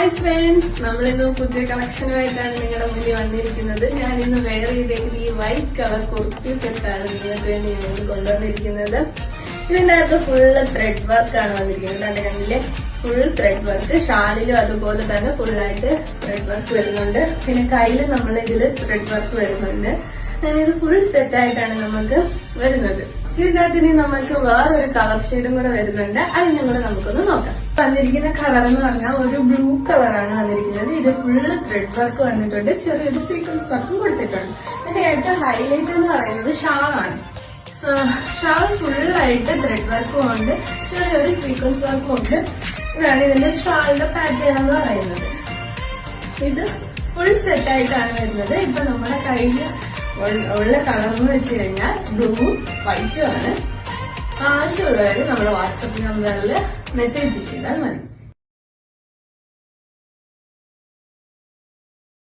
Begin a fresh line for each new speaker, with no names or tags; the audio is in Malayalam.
ഹായ് ഫ്രണ്ട്സ്, നമ്മളിന്ന് പുതിയ കളക്ഷനുമായിട്ടാണ് നിങ്ങളുടെ മുന്നിൽ വന്നിരിക്കുന്നത്. ഞാൻ ഇന്ന് വെയർ ചെയ്തേക്കുന്ന ഈ വൈറ്റ് കളർ കുർത്തി സെറ്റാണ് നിങ്ങൾക്ക് വേണ്ടി ഞാൻ കൊണ്ടുവന്നിരിക്കുന്നത്. ഇതിന്റെ അകത്ത് ഫുള്ള് ത്രെഡ് വർക്ക് ആണ് വന്നിരിക്കുന്നത്. എന്റെ കണ്ണിലെ ഫുൾ ത്രെഡ് വർക്ക്, ഷാളിലും അതുപോലെ തന്നെ ഫുള്ളായിട്ട് ത്രെഡ് വർക്ക് വരുന്നുണ്ട്. പിന്നെ കയ്യിൽ നമ്മൾ ഇതിൽ ത്രെഡ് വർക്ക് വരുന്നുണ്ട്. ഇത് ഫുൾ സെറ്റ് ആയിട്ടാണ് നമുക്ക് വരുന്നത്. ഇതിനകത്ത് ഇനി നമുക്ക് വേറൊരു കളർ ഷെയ്ഡും കൂടെ വരുന്നുണ്ട്. അതിനും കൂടെ നമുക്കൊന്ന് നോക്കാം. വന്നിരിക്കുന്ന കളർ എന്ന് പറഞ്ഞാൽ ഒരു ബ്ലൂ കളറാണ് വന്നിരിക്കുന്നത്. ഇത് ഫുള്ള് ത്രെഡ് വർക്ക് വന്നിട്ടുണ്ട്, ചെറിയൊരു സീക്വൻസ് വർക്കും കൊടുത്തിട്ടുണ്ട്. ഇതിന്റെ ഏറ്റവും ഹൈലൈറ്റ് എന്ന് പറയുന്നത് ഷാളാണ്. ഷാൾ ഫുള്ളായിട്ട് ത്രെഡ് വർക്കും ഉണ്ട്, ചെറിയൊരു സീക്വൻസ് വർക്കും ഉണ്ട്. ഇതാണ് ഇതിന്റെ ഷാളിന്റെ പാറ്റേൺ എന്ന് പറയുന്നത്. ഇത് ഫുൾ സെറ്റ് ആയിട്ടാണ് വരുന്നത്. ഇപ്പൊ നമ്മുടെ കയ്യിൽ ഉള്ള കളർ എന്ന് വെച്ച് കഴിഞ്ഞാൽ ബ്ലൂ വൈറ്റും ആണ്. ആവശ്യമുള്ളവര് നമ്മുടെ വാട്സപ്പ് നമ്പറിൽ മെസ്സേജ് ചെയ്താൽ മതി.